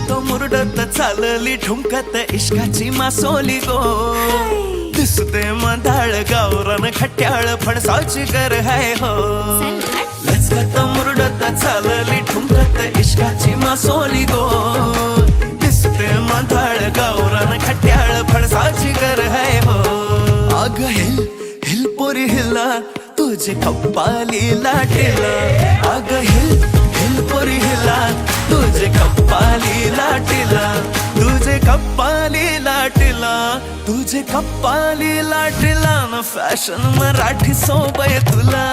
तो मुरडत चालली ठुमकत इश्काची मासोली गो दिसते मधाळ गावरान खट्याळ फणसाची गर हाय हो लचकत मुरडत चालली ठुमकत इश्काची मासोली गो दिसते मधाळ गावरान खट्याळ फणसाची गर हाय हो अग हिल हिल पोरी हिला तुझे कप्पाली लाटेला अग हिल हिल पोरी हिला तुझे कप्पाली लाटेला तुझे कप्पाली लाटेला तुझे कप्पाली लाटेला न फॅशन मराठी सोबय तुला